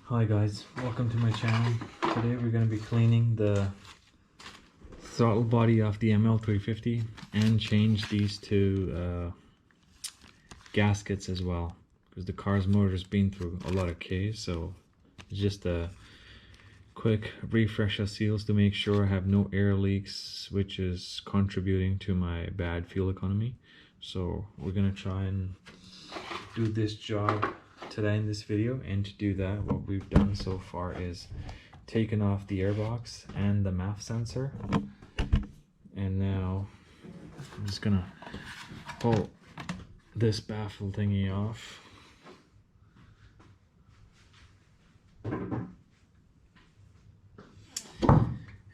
Hi guys, welcome to my channel. Today we're going to be cleaning the throttle body of the ML350 and change these two gaskets as well, because the car's motor's been through a lot of Ks, so it's just a quick refresh of seals to make sure I have no air leaks, which is contributing to my bad fuel economy. So we're going to try and do this job today in this video, and to do that what we've done so far is taken off the airbox and the MAF sensor, and now I'm just gonna pull this baffle thingy off.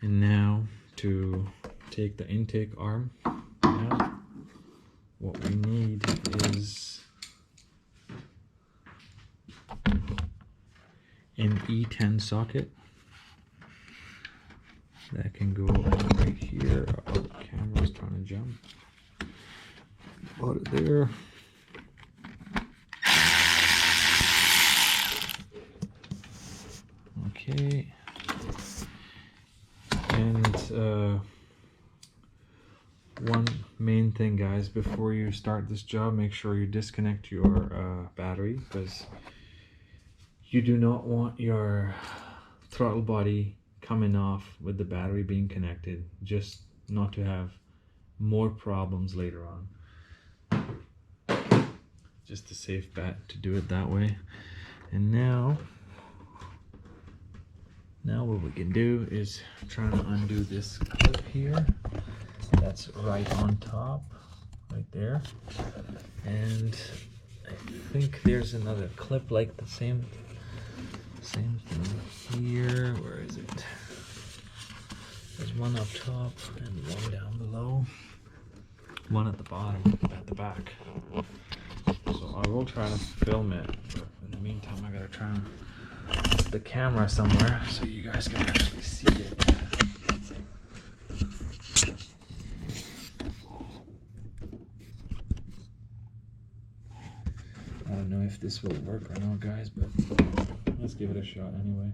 And now to take the intake arm out, what we need is an E10 socket that can go right here. Oh, the camera's trying to jump. Put it there. Okay. And one main thing, guys, before you start this job, make sure you disconnect your battery, because you do not want your throttle body coming off with the battery being connected, just not to have more problems later on. Just a safe bet to do it that way. And now what we can do is try to undo this clip here that's right on top, right there. And I think there's another clip like the same thing here. Where is it? There's one up top and one down below. One at the bottom, at the back. So I will try to film it, but in the meantime I gotta try and put the camera somewhere so you guys can actually see it. I don't know if this will work or not, guys, but let's give it a shot anyway.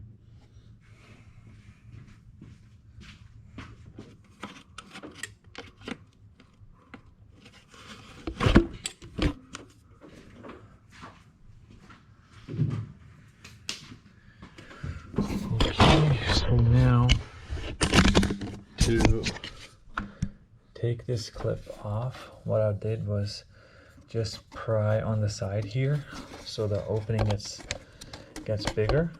Okay, so now to take this clip off, what I did was just pry on the side here so the opening gets bigger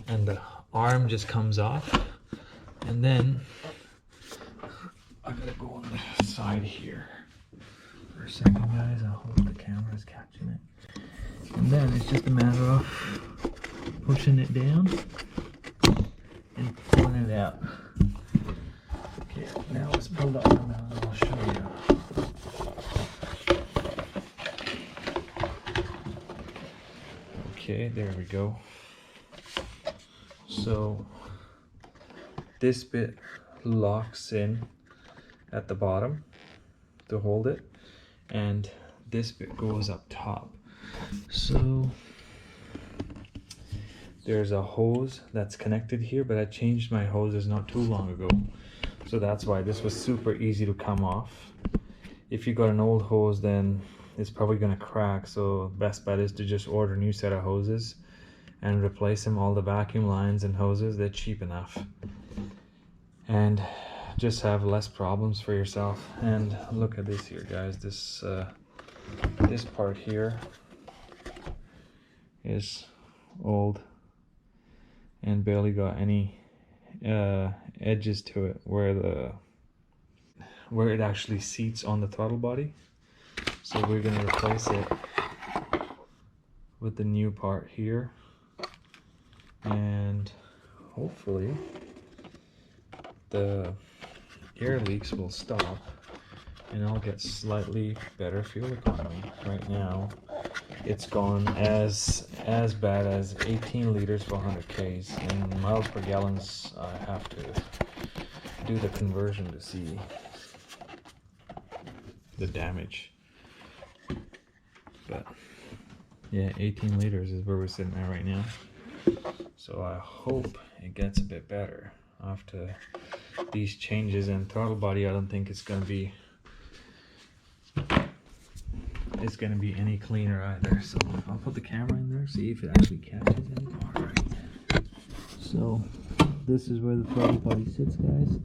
and the arm just comes off. And then I gotta go on the side here for a second, guys. I hope the camera is catching it. And then it's just a matter of pushing it down and pulling it out. Okay, now let's pull the arm out and I'll show you. Okay, there we go. So this bit locks in at the bottom to hold it, and this bit goes up top. So there's a hose that's connected here, but I changed my hoses not too long ago, so that's why this was super easy to come off. If you got an old hose, then it's probably gonna crack, so best bet is to just order a new set of hoses and replace them. All the vacuum lines and hoses, they're cheap enough, and just have less problems for yourself. And look at this here, guys. This this part here is old and barely got any edges to it where it actually seats on the throttle body. So we're going to replace it with the new part here, and hopefully the air leaks will stop and I'll get slightly better fuel economy. Right now it's gone as bad as 18 liters for 100 Ks. In miles per gallons I have to do the conversion to see the damage. But yeah, 18 liters is where we're sitting at right now. So I hope it gets a bit better after these changes in throttle body. I don't think it's gonna be any cleaner either. So I'll put the camera in there, see if it actually catches anything. Alright. So this is where the throttle body sits, guys.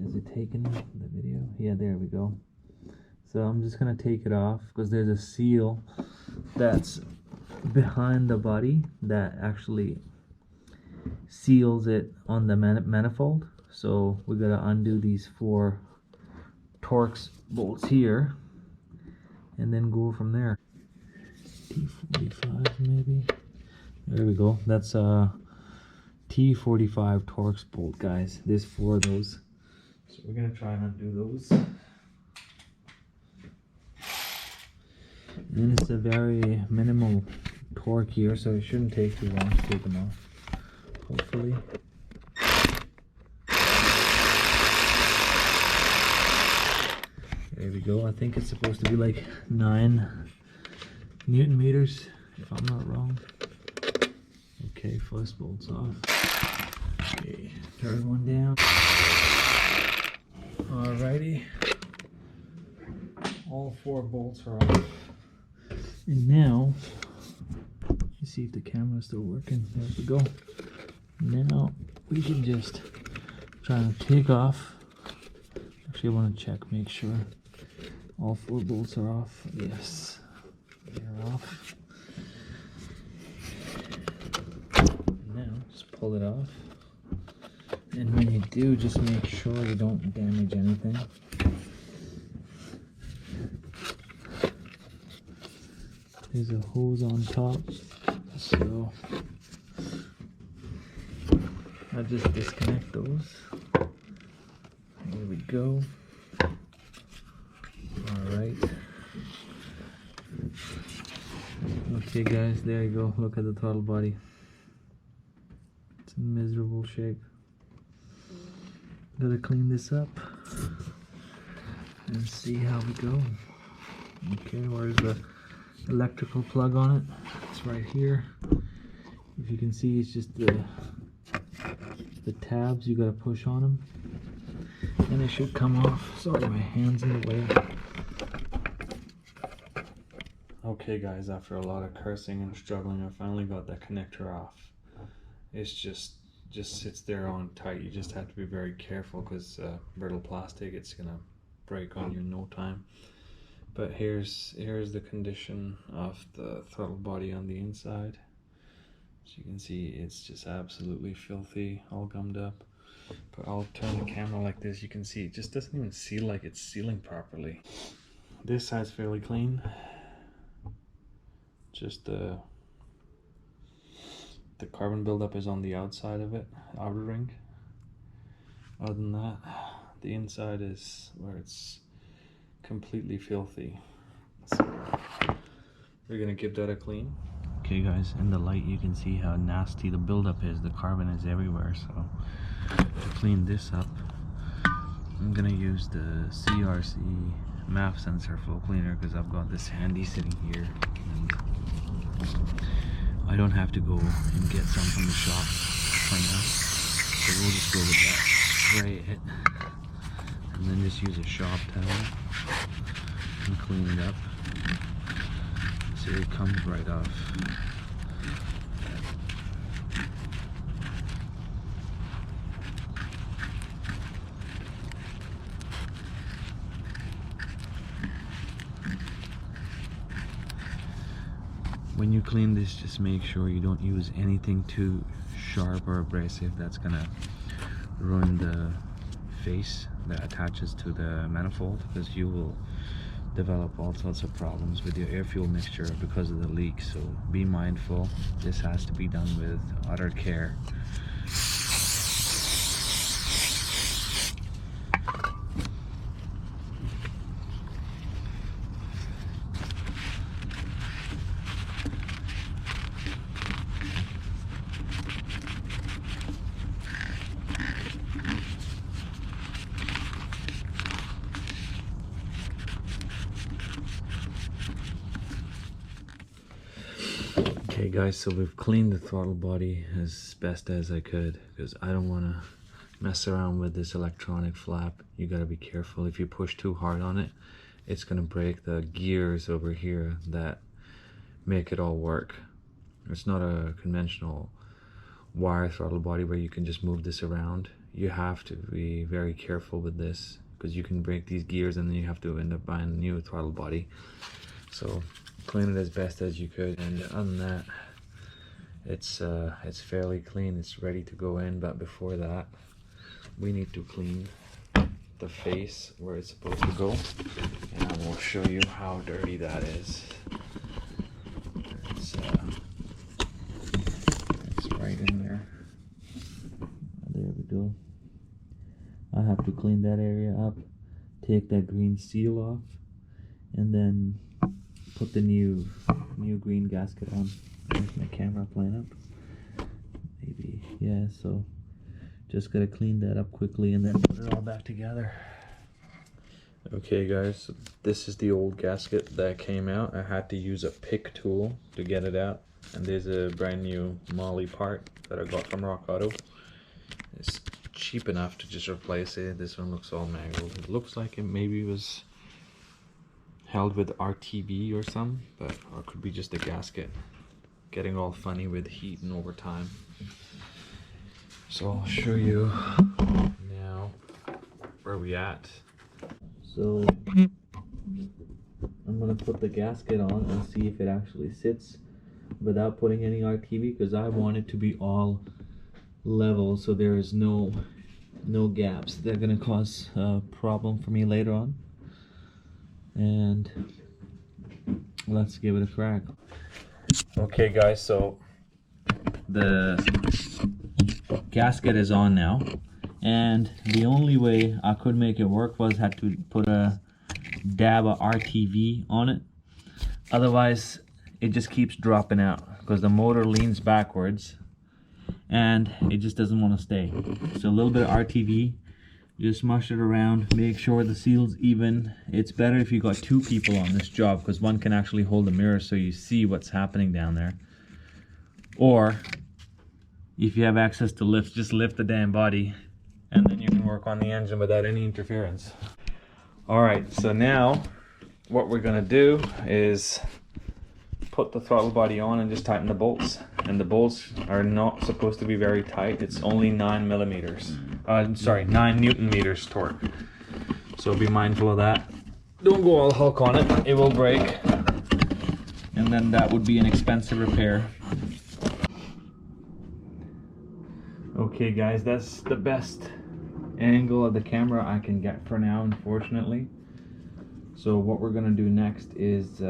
Is it taking the video? Yeah, there we go. So I'm just gonna take it off because there's a seal that's behind the body that actually seals it on the manifold. So we gotta undo these 4 Torx bolts here and then go from there. T45 maybe. There we go. That's a T45 Torx bolt, guys. There's 4 of those. So we're gonna try and undo those. And it's a very minimal torque here, so it shouldn't take too long to take them off. Hopefully. There we go. I think it's supposed to be like 9 Newton meters, if I'm not wrong. Okay, first bolt's off. Okay, third one down. Alrighty. All 4 bolts are off. And now, let's see if the camera's still working. There we go. Now we can just try to take off. Actually, I want to check, make sure all 4 bolts are off. Yes, they're off. Now just pull it off. And when you do, just make sure you don't damage anything. There's a hose on top, so I'll just disconnect those. There we go. Alright. Okay guys, there you go. Look at the throttle body. It's in miserable shape. Gotta clean this up and see how we go. Okay, where's the electrical plug on it? It's right here. If you can see, it's just the tabs. You gotta push on them and it should come off. Sorry, my hand's in the way. Okay guys, after a lot of cursing and struggling, I finally got that connector off. It's just sits there on tight. You just have to be very careful because brittle plastic, it's gonna break on you in no time. But here's the condition of the throttle body on the inside. As you can see, it's just absolutely filthy, all gummed up. But I'll turn the camera like this. You can see it just doesn't even seal like it's sealing properly. This side's fairly clean. Just the carbon buildup is on the outside of it, outer ring. Other than that, the inside is where it's completely filthy. So we're gonna give that a clean. Okay guys, in the light you can see how nasty the buildup is. The carbon is everywhere. So to clean this up, I'm gonna use the CRC MAF sensor flow cleaner because I've got this handy sitting here and I don't have to go and get some from the shop right now. So we'll just go with that, spray it, and then just use a shop towel and clean it up. So it comes right off. When you clean this, just make sure you don't use anything too sharp or abrasive. That's gonna ruin the face that attaches to the manifold, because you will develop all sorts of problems with your air fuel mixture because of the leak. So be mindful. This has to be done with utter care. Okay guys, so we've cleaned the throttle body as best as I could because I don't want to mess around with this electronic flap. You got to be careful. If you push too hard on it, it's going to break the gears over here that make it all work. It's not a conventional wire throttle body where you can just move this around. You have to be very careful with this because you can break these gears and then you have to end up buying a new throttle body. So clean it as best as you could, and other than that, it's fairly clean. It's ready to go in, but before that we need to clean the face where it's supposed to go, and I will show you how dirty that is. It's right in there. There we go. I have to clean that area up, take that green seal off, and then put the new green gasket on. There's my camera playing up. Maybe, yeah, so just gotta clean that up quickly and then put it all back together. Okay guys, so this is the old gasket that came out. I had to use a pick tool to get it out. And there's a brand new Molly part that I got from Rock Auto. It's cheap enough to just replace it. This one looks all mangled. It looks like it maybe was held with RTV or something, but or it could be just a gasket getting all funny with heat and over time. So I'll show you now where we at. So I'm gonna put the gasket on and see if it actually sits without putting any RTV, because I want it to be all level so there is no gaps. They're gonna cause a problem for me later on. And let's give it a crack. Okay guys, so the gasket is on now, and the only way I could make it work was had to put a dab of RTV on it. Otherwise it just keeps dropping out because the motor leans backwards and it just doesn't want to stay. So a little bit of RTV, just mush it around, make sure the seal's even. It's better if you got two people on this job because one can actually hold the mirror so you see what's happening down there. Or if you have access to lifts, just lift the damn body and then you can work on the engine without any interference. Alright, so now what we're gonna do is put the throttle body on and just tighten the bolts. And the bolts are not supposed to be very tight. It's only 9 millimeters. 9 Newton meters torque. So be mindful of that. Don't go all Hulk on it. It will break. And then that would be an expensive repair. Okay guys, that's the best angle of the camera I can get for now, unfortunately. So what we're gonna do next is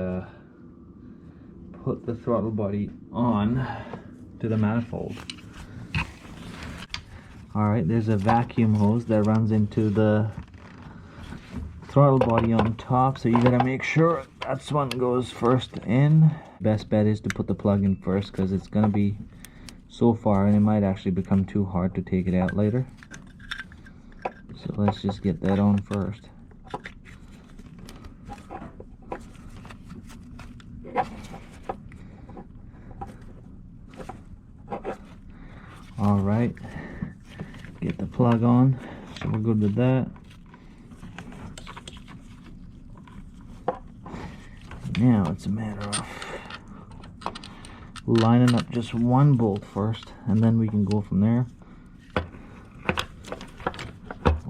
put the throttle body on to the manifold. Alright, there's a vacuum hose that runs into the throttle body on top, so you gotta make sure that's one goes first in. Best bet is to put the plug in first because it's gonna be so far and it might actually become too hard to take it out later. So let's just get that on first. Alright, get the plug on, so we're good with that. Now it's a matter of lining up just one bolt first, and then we can go from there.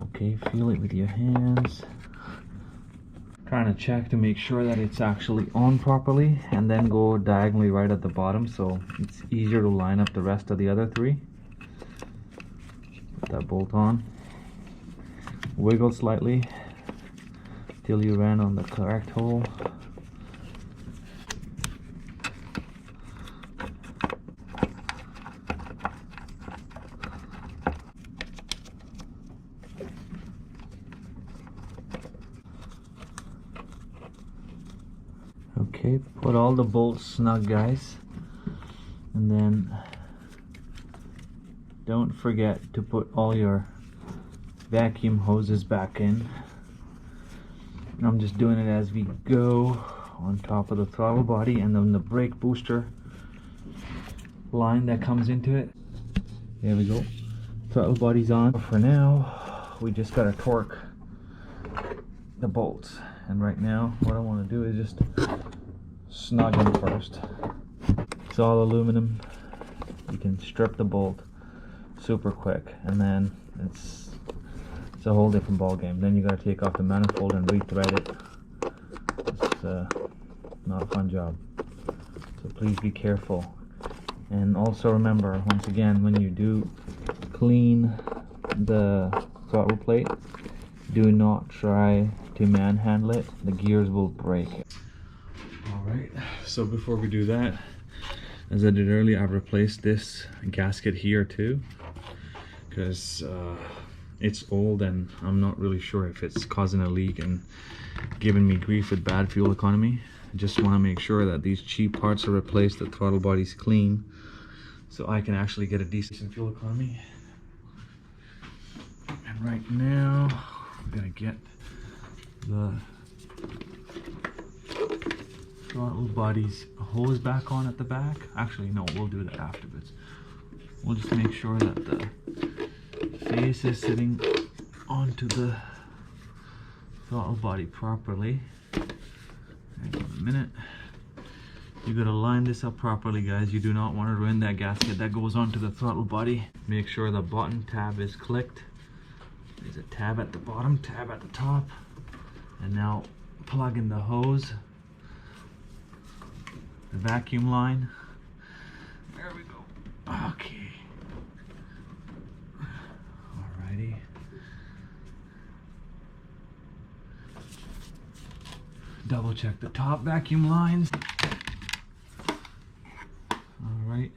Okay, feel it with your hands. Trying to check to make sure that it's actually on properly, and then go diagonally right at the bottom so it's easier to line up the rest of the other three. Put that bolt on. Wiggle slightly till you land on the correct hole. Okay, put all the bolts snug, guys, and then don't forget to put all your vacuum hoses back in. I'm just doing it as we go on top of the throttle body, and then the brake booster line that comes into it. There we go. Throttle body's on. For now, we just gotta torque the bolts. And right now, what I want to do is just snug them first. It's all aluminum. You can strip the bolt super quick, and then it's a whole different ball game. Then you gotta take off the manifold and re-thread it. It's not a fun job. So please be careful. And also remember, once again, when you do clean the throttle plate, do not try to manhandle it. The gears will break. Alright, so before we do that, as I did earlier, I've replaced this gasket here too, because it's old and I'm not really sure if it's causing a leak and giving me grief with bad fuel economy. I just want to make sure that these cheap parts are replaced, the throttle body's clean, so I can actually get a decent fuel economy. And right now, we're gonna get the throttle body's hose back on at the back. Actually, no, we'll do that afterwards. We'll just make sure that the face is sitting onto the throttle body properly. Hang on a minute. You gotta line this up properly, guys. You do not want to ruin that gasket that goes onto the throttle body. Make sure the button tab is clicked. There's a tab at the bottom, tab at the top. And now plug in the hose, the vacuum line. There we go. Okay. Alrighty. Double check the top vacuum lines. Alright.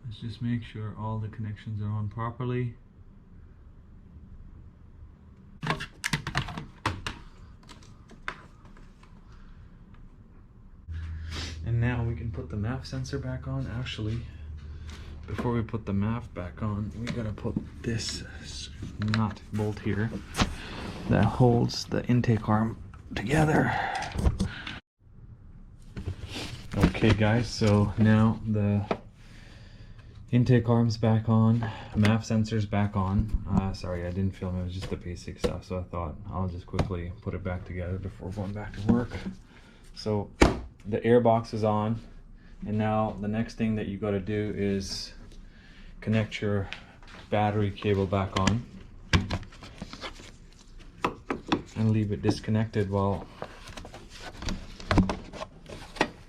Let's just make sure all the connections are on properly. And now we can put the MAF sensor back on. Actually, before we put the MAF back on, we gotta put this nut bolt here that holds the intake arm together. Okay guys, so now the intake arm's back on, MAF sensor's back on. Sorry, I didn't film, it was just the basic stuff, so I thought I'll just quickly put it back together before going back to work. So the air box is on, and now the next thing that you got to do is connect your battery cable back on and leave it disconnected while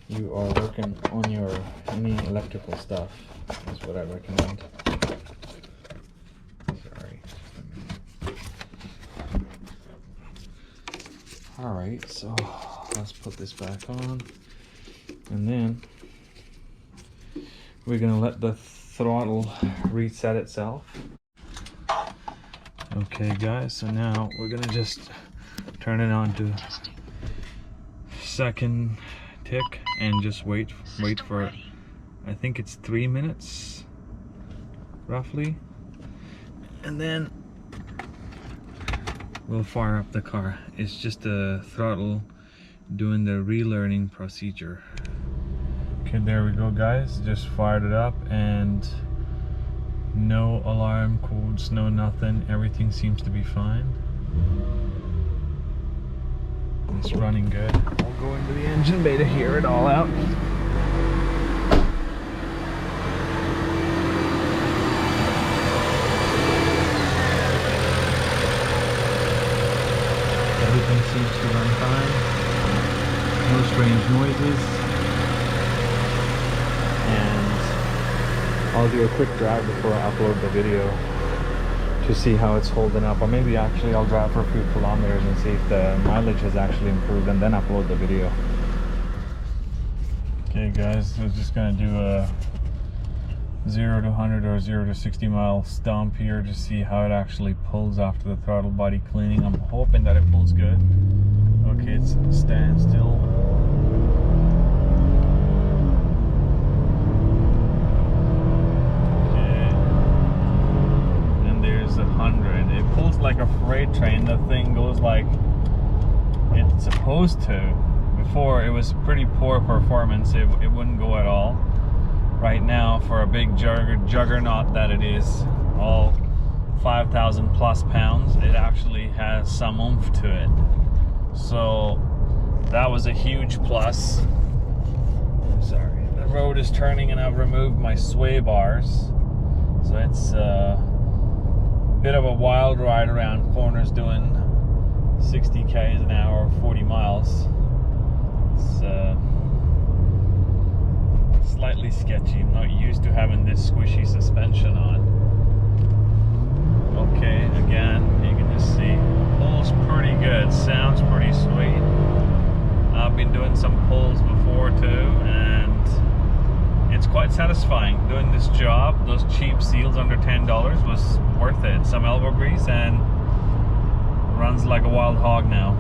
you are working on your any electrical stuff. That's what I recommend. Sorry. Alright, so let's put this back on, and then we're gonna let the throttle reset itself. Okay guys, so now we're gonna just turn it on to second tick and just wait for, I think it's 3 minutes roughly, and then we'll fire up the car. It's just a throttle doing the relearning procedure. Okay, there we go guys, just fired it up and no alarm codes, no nothing, everything seems to be fine. It's running good. I'll go into the engine bay to hear it all out. Everything seems to run fine. No strange noises. And I'll do a quick drive before I upload the video to see how it's holding up, or maybe actually I'll drive for a few kilometers and see if the mileage has actually improved and then upload the video. Okay guys, so I'm just gonna do a 0 to 100 or 0 to 60 mile stomp here to see how it actually pulls after the throttle body cleaning. I'm hoping that it pulls good. Okay, it's standstill. Okay, and there's 100. It pulls like a freight train. The thing goes like it's supposed to. Before it was pretty poor performance. It wouldn't go at all. right now for a big juggernaut that it is, all 5,000 plus pounds. It actually has some oomph to it, so that was a huge plus. Sorry, the road is turning and I've removed my sway bars, so it's a bit of a wild ride around corners doing 60 k's an hour, 40 miles. It's slightly sketchy. I'm not used to having this squishy suspension on. Okay, again, you can just see pulls pretty good, sounds pretty sweet. I've been doing some pulls before too, and it's quite satisfying doing this job. Those cheap seals under $10 was worth it. Some elbow grease and runs like a wild hog now.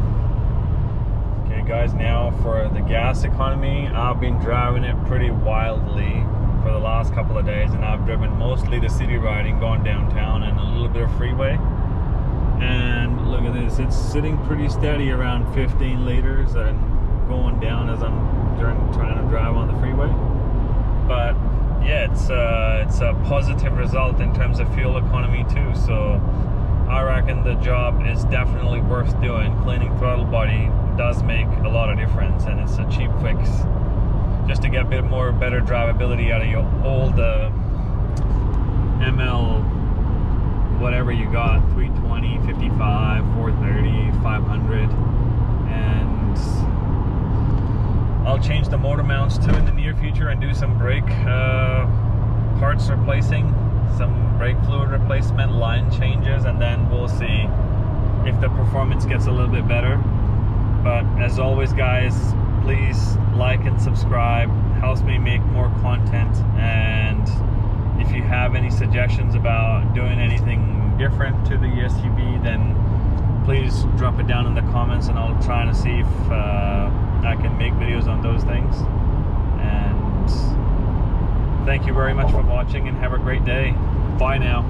Okay guys, now for the gas economy, I've been driving it pretty wildly for the last couple of days, and I've driven mostly the city riding, going downtown, and a little bit of freeway. And look at this, it's sitting pretty steady around 15 liters and going down as I'm trying to drive on the freeway. But yeah, it's a positive result in terms of fuel economy too, so I reckon the job is definitely worth doing. Cleaning throttle body does make a lot of difference, and it's a cheap fix just to get a bit more better drivability out of your old ML whatever you got, 320, 55, 430, 500, and I'll change the motor mounts too in the near future and do some brake parts replacing, some brake fluid replacement, line changes, and then we'll see if the performance gets a little bit better. But as always guys, please like and subscribe, helps me make more content, and if you have any suggestions about doing anything different to the SUV, then please drop it down in the comments and I'll try to see if I can make videos on those things. And thank you very much for watching and have a great day. Bye now.